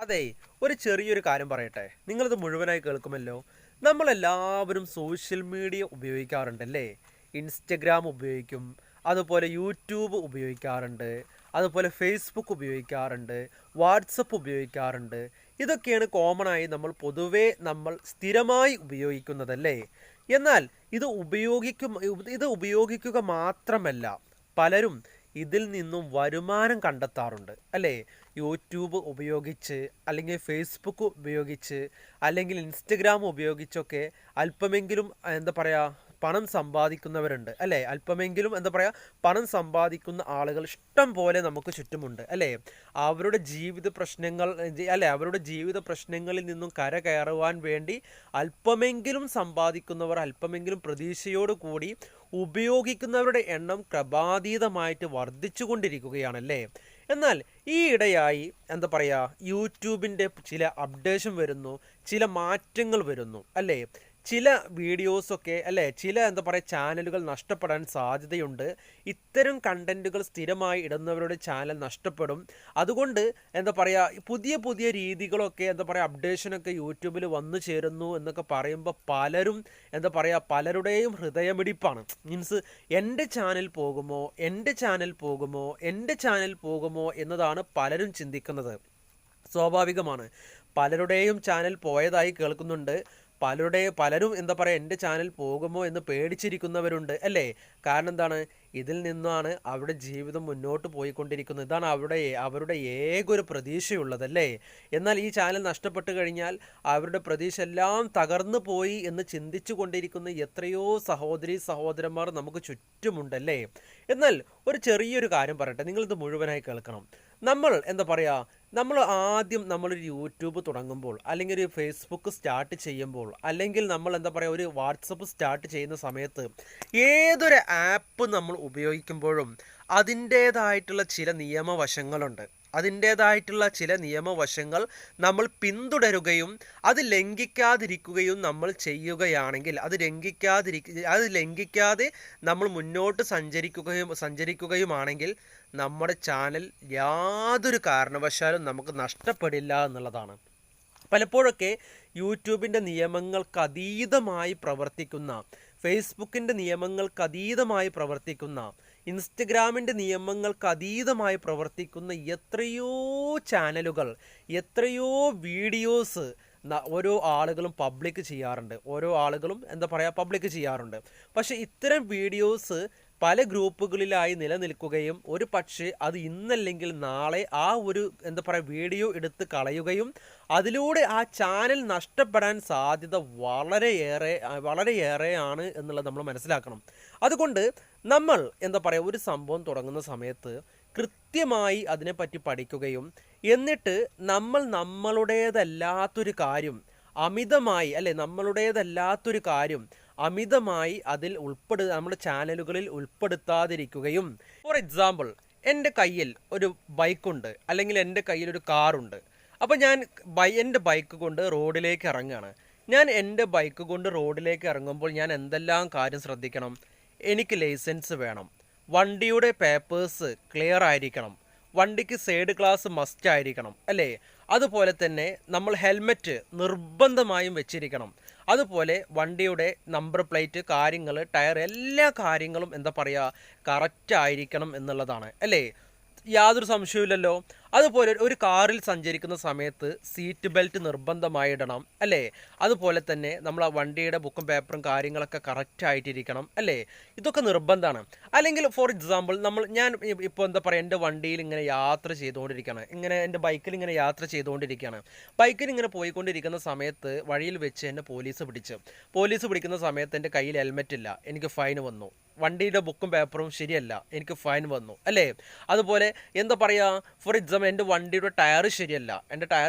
അതെ, ഒരു ചെറിയൊരു കാര്യം പറയട്ടെ. നിങ്ങളിത് മുഴുവനായി കേൾക്കുമല്ലോ. നമ്മളെല്ലാവരും സോഷ്യൽ മീഡിയ ഉപയോഗിക്കാറുണ്ടല്ലേ? ഇൻസ്റ്റഗ്രാം ഉപയോഗിക്കും, അതുപോലെ യൂട്യൂബ് ഉപയോഗിക്കാറുണ്ട്, അതുപോലെ ഫേസ്ബുക്ക് ഉപയോഗിക്കാറുണ്ട്, വാട്സപ്പ് ഉപയോഗിക്കാറുണ്ട്. ഇതൊക്കെയാണ് കോമണായി നമ്മൾ സ്ഥിരമായി ഉപയോഗിക്കുന്നതല്ലേ? എന്നാൽ ഇത് ഉപയോഗിക്കുക മാത്രമല്ല, പലരും ഇതിൽ നിന്നും വരുമാനം കണ്ടെത്താറുണ്ട് അല്ലേ? യൂട്യൂബ് ഉപയോഗിച്ച്, അല്ലെങ്കിൽ ഫേസ്ബുക്ക് ഉപയോഗിച്ച്, അല്ലെങ്കിൽ ഇൻസ്റ്റഗ്രാം ഉപയോഗിച്ചൊക്കെ അല്പമെങ്കിലും എന്താ പറയുക പണം സമ്പാദിക്കുന്നവരുണ്ട് അല്ലേ? അല്പമെങ്കിലും എന്താ പറയുക പണം സമ്പാദിക്കുന്ന ആളുകൾ ഇഷ്ടം പോലെ നമുക്ക് ചുറ്റുമുണ്ട് അല്ലേ? അവരുടെ ജീവിത പ്രശ്നങ്ങൾ അല്ലേ, അവരുടെ ജീവിത പ്രശ്നങ്ങളിൽ നിന്നും കരകയറുവാൻ വേണ്ടി അല്പമെങ്കിലും സമ്പാദിക്കുന്നവർ, അല്പമെങ്കിലും പ്രതീക്ഷയോട് കൂടി ഉപയോഗിക്കുന്നവരുടെ എണ്ണം ക്രമാതീതമായിട്ട് വർദ്ധിച്ചു കൊണ്ടിരിക്കുകയാണല്ലേ? എന്നാൽ ഈ ഇടയായി എന്താ പറയുക യൂട്യൂബിൻ്റെ ചില അപ്ഡേഷൻ വരുന്നു, ചില മാറ്റങ്ങൾ വരുന്നു അല്ലേ? ചില വീഡിയോസൊക്കെ അല്ലേ, ചില എന്താ പറയുക ചാനലുകൾ നഷ്ടപ്പെടാൻ സാധ്യതയുണ്ട്. ഇത്തരം കണ്ടന്റുകൾ സ്ഥിരമായി ഇടുന്നവരുടെ ചാനൽ നഷ്ടപ്പെടും. അതുകൊണ്ട് എന്താ പറയുക പുതിയ പുതിയ രീതികളൊക്കെ എന്താ പറയുക അപ്ഡേഷനൊക്കെ യൂട്യൂബിൽ വന്നു ചേരുന്നു എന്നൊക്കെ പറയുമ്പോൾ പലരും എന്താ പറയുക പലരുടെയും ഹൃദയമിടിപ്പാണ്. മീൻസ് എൻ്റെ ചാനൽ പോകുമോ, എൻ്റെ ചാനൽ പോകുമോ, എൻ്റെ ചാനൽ പോകുമോ എന്നതാണ് പലരും ചിന്തിക്കുന്നത്. സ്വാഭാവികമാണ്, പലരുടെയും ചാനൽ പോയതായി കേൾക്കുന്നുണ്ട്. പലരും എന്താ പറയുക എൻ്റെ ചാനൽ പോകുമോ എന്ന് പേടിച്ചിരിക്കുന്നവരുണ്ട് അല്ലേ? കാരണം എന്താണ്, ഇതിൽ നിന്നാണ് അവരുടെ ജീവിതം മുന്നോട്ട് പോയിക്കൊണ്ടിരിക്കുന്നത്. ഇതാണ് അവരുടെ ഏക ഒരു പ്രതീക്ഷയുള്ളതല്ലേ? എന്നാൽ ഈ ചാനൽ നഷ്ടപ്പെട്ട് കഴിഞ്ഞാൽ അവരുടെ പ്രതീക്ഷ എല്ലാം തകർന്നു പോയി എന്ന് ചിന്തിച്ചു കൊണ്ടിരിക്കുന്ന എത്രയോ സഹോദരന്മാർ നമുക്ക് ചുറ്റുമുണ്ടല്ലേ? എന്നാൽ ഒരു ചെറിയൊരു കാര്യം പറയട്ടെ, നിങ്ങളിത് മുഴുവനായി കേൾക്കണം. നമ്മൾ എന്താ പറയുക നമ്മളൊരു യൂട്യൂബ് തുടങ്ങുമ്പോൾ, അല്ലെങ്കിൽ ഒരു ഫേസ്ബുക്ക് സ്റ്റാർട്ട് ചെയ്യുമ്പോൾ, അല്ലെങ്കിൽ നമ്മൾ എന്താ പറയുക ഒരു വാട്സപ്പ് സ്റ്റാർട്ട് ചെയ്യുന്ന സമയത്ത്, ഏതൊരു ആപ്പ് നമ്മൾ ഉപയോഗിക്കുമ്പോഴും അതിൻ്റേതായിട്ടുള്ള ചില നിയമവശങ്ങളുണ്ട്. അതിൻ്റേതായിട്ടുള്ള ചില നിയമവശങ്ങൾ നമ്മൾ പിന്തുടരുകയും അത് ലംഘിക്കാതിരിക്കുകയും നമ്മൾ ചെയ്യുകയാണെങ്കിൽ, അത് ലംഘിക്കാതെ നമ്മൾ മുന്നോട്ട് സഞ്ചരിക്കുകയുമാണെങ്കിൽ നമ്മുടെ ചാനൽ യാതൊരു കാരണവശാലും നമുക്ക് നഷ്ടപ്പെടില്ല എന്നുള്ളതാണ്. പലപ്പോഴൊക്കെ യൂട്യൂബിൻ്റെ നിയമങ്ങൾക്ക് അതീതമായി പ്രവർത്തിക്കുന്ന, ഫേസ്ബുക്കിൻ്റെ നിയമങ്ങൾക്ക് അതീതമായി പ്രവർത്തിക്കുന്ന, ഇൻസ്റ്റഗ്രാമിൻ്റെ നിയമങ്ങൾക്ക് അതീതമായി പ്രവർത്തിക്കുന്ന എത്രയോ ചാനലുകൾ, എത്രയോ വീഡിയോസ് ഓരോ ആളുകളും പബ്ലിക് ചെയ്യാറുണ്ട്. പക്ഷേ ഇത്തരം വീഡിയോസ് പല ഗ്രൂപ്പുകളിലായി നിലനിൽക്കുകയും ഒരു പക്ഷേ അത് ഇന്നല്ലെങ്കിൽ നാളെ ആ ഒരു എന്താ പറയുക വീഡിയോ എടുത്ത് കളയുകയും അതിലൂടെ ആ ചാനൽ നഷ്ടപ്പെടാൻ സാധ്യത വളരെയേറെയാണ് എന്നുള്ളത് നമ്മൾ മനസ്സിലാക്കണം. അതുകൊണ്ട് നമ്മൾ എന്താ പറയുക ഒരു സംഭവം തുടങ്ങുന്ന സമയത്ത് കൃത്യമായി അതിനെപ്പറ്റി പഠിക്കുകയും എന്നിട്ട് നമ്മളുടേതല്ലാത്തൊരു കാര്യം അമിതമായി അതിൽ നമ്മുടെ ചാനലുകളിൽ ഉൾപ്പെടുത്താതിരിക്കുകയും, ഫോർ എക്സാമ്പിൾ എൻ്റെ കയ്യിൽ ഒരു ബൈക്കുണ്ട്, അല്ലെങ്കിൽ എൻ്റെ കയ്യിൽ ഒരു കാറുണ്ട്. അപ്പോൾ ഞാൻ എൻ്റെ ബൈക്ക് കൊണ്ട് റോഡിലേക്ക് ഇറങ്ങുകയാണ്. ഞാൻ എൻ്റെ ബൈക്ക് കൊണ്ട് റോഡിലേക്ക് ഇറങ്ങുമ്പോൾ ഞാൻ എന്തെല്ലാം കാര്യം ശ്രദ്ധിക്കണം? എനിക്ക് ലൈസൻസ് വേണം, വണ്ടിയുടെ പേപ്പേഴ്സ് ക്ലിയർ ആയിരിക്കണം, വണ്ടിക്ക് സൈഡ് ഗ്ലാസ് മസ്റ്റ് ആയിരിക്കണം അല്ലേ? അതുപോലെ തന്നെ നമ്മൾ ഹെൽമെറ്റ് നിർബന്ധമായും വെച്ചിരിക്കണം. അതുപോലെ വണ്ടിയുടെ നമ്പർ പ്ലേറ്റ്, കാര്യങ്ങൾ, ടയർ, എല്ലാ കാര്യങ്ങളും എന്താ പറയുക കറക്റ്റ് ആയിരിക്കണം എന്നുള്ളതാണ് അല്ലേ? യാതൊരു സംശയവുമില്ലല്ലോ. അതുപോലെ ഒരു കാറിൽ സഞ്ചരിക്കുന്ന സമയത്ത് സീറ്റ് ബെൽറ്റ് നിർബന്ധമായി ഇടണം അല്ലേ? അതുപോലെ തന്നെ നമ്മൾ ആ വണ്ടിയുടെ ബുക്കും പേപ്പറും കാര്യങ്ങളൊക്കെ കറക്റ്റ് ആയിട്ടിരിക്കണം അല്ലേ? ഇതൊക്കെ നിർബന്ധമാണ്. അല്ലെങ്കിൽ ഫോർ എക്സാമ്പിൾ ഞാൻ ഇപ്പോൾ എന്താ പറയുക എൻ്റെ വണ്ടിയിൽ ഇങ്ങനെ യാത്ര ചെയ്തുകൊണ്ടിരിക്കുകയാണ്, എൻ്റെ ബൈക്കിൽ ഇങ്ങനെ യാത്ര ചെയ്തുകൊണ്ടിരിക്കുകയാണ്. ബൈക്കിൽ ഇങ്ങനെ പോയിക്കൊണ്ടിരിക്കുന്ന സമയത്ത് വഴിയിൽ വെച്ച് എന്നെ പോലീസ് പിടിക്കുന്ന സമയത്ത് എൻ്റെ കയ്യിൽ ഹെൽമെറ്റ് ഇല്ല, എനിക്ക് ഫൈൻ വന്നു. വണ്ടിയുടെ ബുക്കും പേപ്പറും ശരിയല്ല, എനിക്ക് ഫൈൻ വന്നു അല്ലേ? അതുപോലെ എന്താ പറയുക ഫോർ എക്സാമ്പിൾ എൻ്റെ വണ്ടിയുടെ ടയർ ശരിയല്ല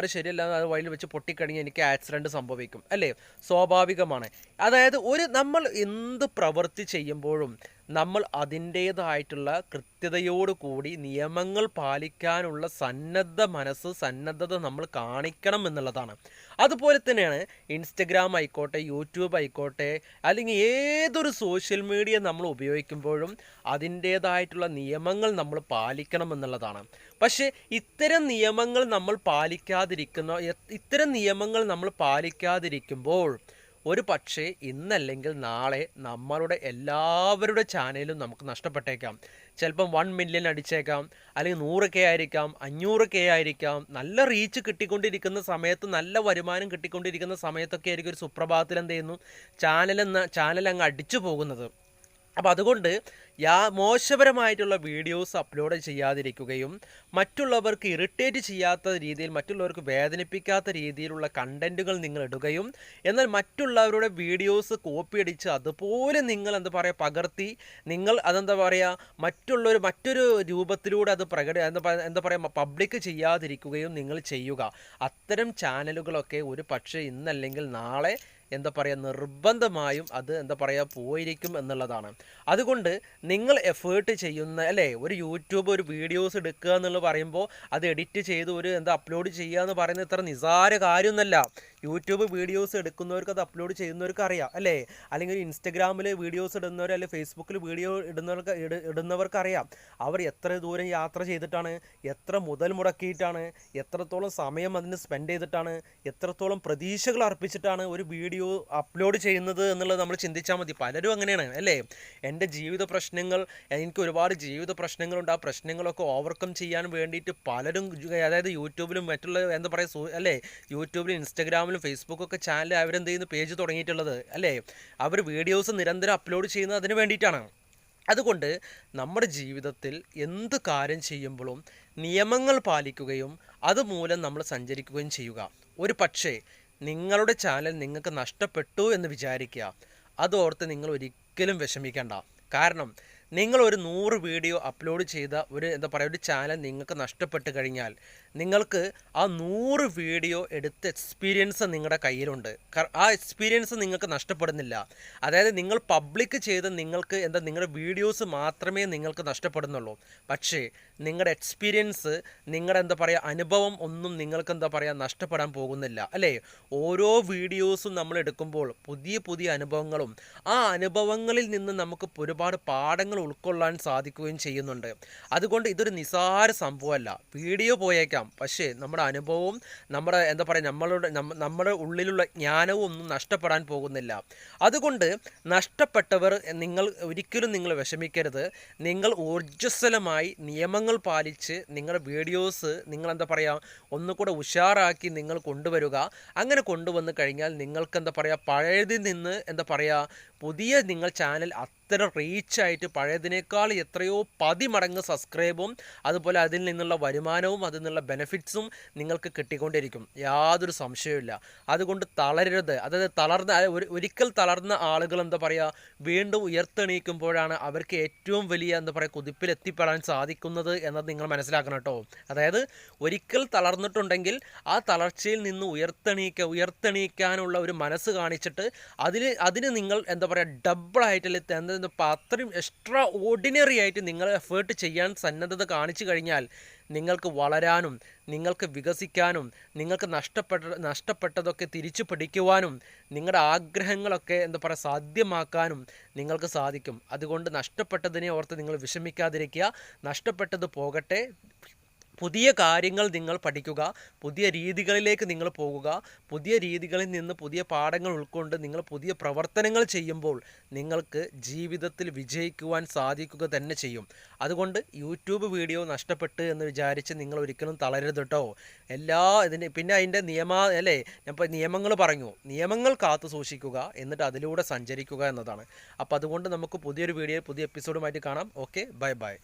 അത് വഴിയിൽ വെച്ച് പൊട്ടിക്കഴിഞ്ഞാൽ എനിക്ക് ആക്സിഡൻറ്റ് സംഭവിക്കും അല്ലേ? സ്വാഭാവികമാണ്. അതായത് നമ്മൾ എന്ത് പ്രവൃത്തി ചെയ്യുമ്പോഴും നമ്മൾ അതിൻ്റേതായിട്ടുള്ള കൃത്യതയോടുകൂടി നിയമങ്ങൾ പാലിക്കാനുള്ള സന്നദ്ധത നമ്മൾ കാണിക്കണം എന്നുള്ളതാണ്. അതുപോലെ തന്നെയാണ് ഇൻസ്റ്റഗ്രാം ആയിക്കോട്ടെ, യൂട്യൂബ് ആയിക്കോട്ടെ, അല്ലെങ്കിൽ ഏതൊരു സോഷ്യൽ മീഡിയ നമ്മൾ ഉപയോഗിക്കുമ്പോഴും അതിൻ്റേതായിട്ടുള്ള നിയമങ്ങൾ നമ്മൾ പാലിക്കണം എന്നുള്ളതാണ്. പക്ഷേ ഇത്തരം നിയമങ്ങൾ നമ്മൾ പാലിക്കാതിരിക്കുമ്പോൾ ഒരു പക്ഷേ ഇന്നല്ലെങ്കിൽ നാളെ നമ്മളുടെ എല്ലാവരുടെ ചാനലും നമുക്ക് നഷ്ടപ്പെട്ടേക്കാം. ചിലപ്പം 1 മില്യൺ അടിച്ചേക്കാം, അല്ലെങ്കിൽ 100K ആയിരിക്കാം, 500K ആയിരിക്കാം. നല്ല റീച്ച് കിട്ടിക്കൊണ്ടിരിക്കുന്ന സമയത്ത്, നല്ല വരുമാനം കിട്ടിക്കൊണ്ടിരിക്കുന്ന സമയത്തൊക്കെ ആയിരിക്കും ഒരു സുപ്രഭാതത്തിൽ എന്ത് ചെയ്യുന്നു, ചാനൽ അങ്ങ് അടിച്ചു പോകുന്നത്. അപ്പോൾ അതുകൊണ്ട് മോശപരമായിട്ടുള്ള വീഡിയോസ് അപ്ലോഡ് ചെയ്യാതിരിക്കുകയും മറ്റുള്ളവർക്ക് ഇറിറ്റേറ്റ് ചെയ്യാത്ത രീതിയിൽ, മറ്റുള്ളവർക്ക് വേദനിപ്പിക്കാത്ത രീതിയിലുള്ള കണ്ടൻറ്റുകൾ നിങ്ങൾ ഇടുകയും, എന്നാൽ മറ്റുള്ളവരുടെ വീഡിയോസ് കോപ്പി അടിച്ച് അതുപോലെ നിങ്ങൾ പകർത്തി നിങ്ങൾ മറ്റൊരു രൂപത്തിലൂടെ അത് പബ്ലിക് ചെയ്യാതിരിക്കുകയും നിങ്ങൾ ചെയ്യുക. അത്തരം ചാനലുകളൊക്കെ ഒരു പക്ഷേ ഇന്നല്ലെങ്കിൽ നാളെ നിർബന്ധമായും അത് പോയിരിക്കും എന്നുള്ളതാണ്. അതുകൊണ്ട് നിങ്ങൾ എഫേർട്ട് ചെയ്യുന്ന ഒരു യൂട്യൂബ് ഒരു വീഡിയോസ് എടുക്കുക എന്നുള്ള പറയുമ്പോൾ അത് എഡിറ്റ് ചെയ്ത് അപ്ലോഡ് ചെയ്യുക എന്ന് പറയുന്നത് ഇത്ര നിസ്സാര കാര്യമൊന്നുമല്ല. യൂട്യൂബ് വീഡിയോസ് എടുക്കുന്നവർക്ക്, അത് അപ്ലോഡ് ചെയ്യുന്നവർക്ക് അറിയാം, അല്ലെങ്കിൽ ഇൻസ്റ്റഗ്രാമിൽ വീഡിയോസ് ഇടുന്നവർ, അല്ലെങ്കിൽ ഫേസ്ബുക്കിൽ വീഡിയോ ഇടുന്നവർക്ക് അറിയാം അവർ എത്ര ദൂരം യാത്ര ചെയ്തിട്ടാണ്, എത്ര മുതൽ മുടക്കിയിട്ടാണ്, എത്രത്തോളം സമയം അതിന് സ്പെൻഡ് ചെയ്തിട്ടാണ്, എത്രത്തോളം പ്രതീക്ഷകൾ അർപ്പിച്ചിട്ടാണ് ഒരു വീഡിയോ അപ്ലോഡ് ചെയ്യുന്നത് എന്നുള്ളത് നമ്മൾ ചിന്തിച്ചാൽ മതി. പലരും അങ്ങനെയാണ് എൻ്റെ ജീവിത പ്രശ്നങ്ങൾ, എനിക്ക് ഒരുപാട് ജീവിത പ്രശ്നങ്ങളുണ്ട്, ആ പ്രശ്നങ്ങളൊക്കെ ഓവർകം ചെയ്യാൻ വേണ്ടിയിട്ട് പലരും യൂട്യൂബിലും മറ്റുള്ള യൂട്യൂബിലും ഇൻസ്റ്റഗ്രാമിലും ഫേസ്ബുക്കൊക്കെ ചാനൽ അവരെന്ത് ചെയ്യുന്നു, പേജ് തുടങ്ങിയിട്ടുള്ളത് അവർ വീഡിയോസ് നിരന്തരം അപ്ലോഡ് ചെയ്യുന്നത് അതിന് വേണ്ടിയിട്ടാണ്. അതുകൊണ്ട് നമ്മുടെ ജീവിതത്തിൽ എന്ത് കാര്യം ചെയ്യുമ്പോഴും നിയമങ്ങൾ പാലിക്കുകയും അതുമൂലം നമ്മൾ സഞ്ചരിക്കുകയും ചെയ്യുക. ഒരു പക്ഷേ നിങ്ങളുടെ ചാനൽ നിങ്ങൾക്ക് നഷ്ടപ്പെട്ടു എന്ന് വിചാരിക്കുക. അതോർത്ത് നിങ്ങൾ ഒരിക്കലും വിഷമിക്കേണ്ട. കാരണം നിങ്ങൾ ഒരു 100 വീഡിയോ അപ്ലോഡ് ചെയ്ത ഒരു ചാനൽ നിങ്ങൾക്ക് നഷ്ടപ്പെട്ട് കഴിഞ്ഞാൽ നിങ്ങൾക്ക് ആ 100 വീഡിയോ എടുത്ത എക്സ്പീരിയൻസ് നിങ്ങളുടെ കയ്യിലുണ്ട്. ആ എക്സ്പീരിയൻസ് നിങ്ങൾക്ക് നഷ്ടപ്പെടുന്നില്ല. അതായത് നിങ്ങൾ പബ്ലിക് ചെയ്ത് നിങ്ങൾക്ക് നിങ്ങളുടെ വീഡിയോസ് മാത്രമേ നിങ്ങൾക്ക് നഷ്ടപ്പെടുന്നുള്ളൂ. പക്ഷേ നിങ്ങളുടെ എക്സ്പീരിയൻസ്, നിങ്ങളുടെ അനുഭവം ഒന്നും നിങ്ങൾക്ക് നഷ്ടപ്പെടാൻ പോകുന്നില്ല. ഓരോ വീഡിയോസും നമ്മൾ എടുക്കുമ്പോൾ പുതിയ പുതിയ അനുഭവങ്ങളും ആ അനുഭവങ്ങളിൽ നിന്ന് നമുക്ക് ഒരുപാട് പാഠങ്ങൾ ഉൾക്കൊള്ളാൻ സാധിക്കുകയും ചെയ്യുന്നുണ്ട്. അതുകൊണ്ട് ഇതൊരു നിസ്സാര സംഭവമല്ല. വീഡിയോ പോയേക്കാം, പക്ഷേ നമ്മുടെ അനുഭവവും നമ്മുടെ ഉള്ളിലുള്ള ജ്ഞാനവും ഒന്നും നഷ്ടപ്പെടാൻ പോകുന്നില്ല. അതുകൊണ്ട് നഷ്ടപ്പെട്ടവർ ഒരിക്കലും നിങ്ങൾ വിഷമിക്കരുത്. നിങ്ങൾ ഊർജ്ജസ്വലമായി നിയമങ്ങൾ പാലിച്ച് നിങ്ങളുടെ വീഡിയോസ് ഒന്നുകൂടെ ഉഷാറാക്കി നിങ്ങൾ കൊണ്ടുവരിക. അങ്ങനെ കൊണ്ടുവന്ന് കഴിഞ്ഞാൽ നിങ്ങൾക്ക് പഴയതിൽ നിന്ന് പുതിയ നിങ്ങൾ ചാനൽ അത്ര റീച്ചായിട്ട് പഴയതിനേക്കാൾ എത്രയോ 10 മടങ്ങ് സബ്സ്ക്രൈബും അതുപോലെ അതിൽ നിന്നുള്ള വരുമാനവും അതിൽ നിന്നുള്ള ബെനിഫിറ്റ്സും നിങ്ങൾക്ക് കിട്ടിക്കൊണ്ടിരിക്കും. യാതൊരു സംശയവുമില്ല. അതുകൊണ്ട് തളരരുത്. അതായത് ഒരിക്കൽ തളർന്ന ആളുകൾ വീണ്ടും ഉയർത്തെണീക്കുമ്പോഴാണ് അവർക്ക് ഏറ്റവും വലിയ കുതിപ്പിലെത്തിപ്പെടാൻ സാധിക്കുന്നത് എന്നത് നിങ്ങൾ മനസ്സിലാക്കണം കേട്ടോ. അതായത് ഒരിക്കൽ തളർന്നിട്ടുണ്ടെങ്കിൽ ആ തളർച്ചയിൽ നിന്ന് ഉയർത്തെണീക്കാനുള്ള ഒരു മനസ്സ് കാണിച്ചിട്ട് അതിന് നിങ്ങൾ ഡബിളായിട്ട് അത്രയും എക്സ്ട്രാ ഓർഡിനറി ആയിട്ട് നിങ്ങൾ എഫേർട്ട് ചെയ്യാൻ സന്നദ്ധത കാണിച്ചു കഴിഞ്ഞാൽ നിങ്ങൾക്ക് വളരാനും നിങ്ങൾക്ക് വികസിക്കാനും നിങ്ങൾക്ക് നഷ്ടപ്പെട്ടതൊക്കെ തിരിച്ചു പിടിക്കുവാനും നിങ്ങളുടെ ആഗ്രഹങ്ങളൊക്കെ സാധ്യമാക്കാനും നിങ്ങൾക്ക് സാധിക്കും. അതുകൊണ്ട് നഷ്ടപ്പെട്ടതിനെ ഓർത്ത് നിങ്ങൾ വിഷമിക്കാതിരിക്കുക. നഷ്ടപ്പെട്ടത് പോകട്ടെ. പുതിയ കാര്യങ്ങൾ നിങ്ങൾ പഠിക്കുക, പുതിയ രീതികളിലേക്ക് നിങ്ങൾ പോകുക. പുതിയ രീതികളിൽ നിന്ന് പുതിയ പാഠങ്ങൾ ഉൾക്കൊണ്ട് നിങ്ങൾ പുതിയ പ്രവർത്തനങ്ങൾ ചെയ്യുമ്പോൾ നിങ്ങൾക്ക് ജീവിതത്തിൽ വിജയിക്കുവാൻ സാധിക്കുക തന്നെ ചെയ്യും. അതുകൊണ്ട് യൂട്യൂബ് വീഡിയോ നഷ്ടപ്പെട്ട് എന്ന് വിചാരിച്ച് നിങ്ങൾ ഒരിക്കലും തളരരുത് കേട്ടോ. പിന്നെ അതിൻ്റെ നിയമങ്ങൾ പറഞ്ഞു, നിയമങ്ങൾ കാത്തു സൂക്ഷിക്കുക, എന്നിട്ട് അതിലൂടെ സഞ്ചരിക്കുക എന്നതാണ്. അപ്പോൾ അതുകൊണ്ട് നമുക്ക് പുതിയൊരു വീഡിയോ പുതിയ എപ്പിസോഡുമായിട്ട് കാണാം. Okay, bye bye.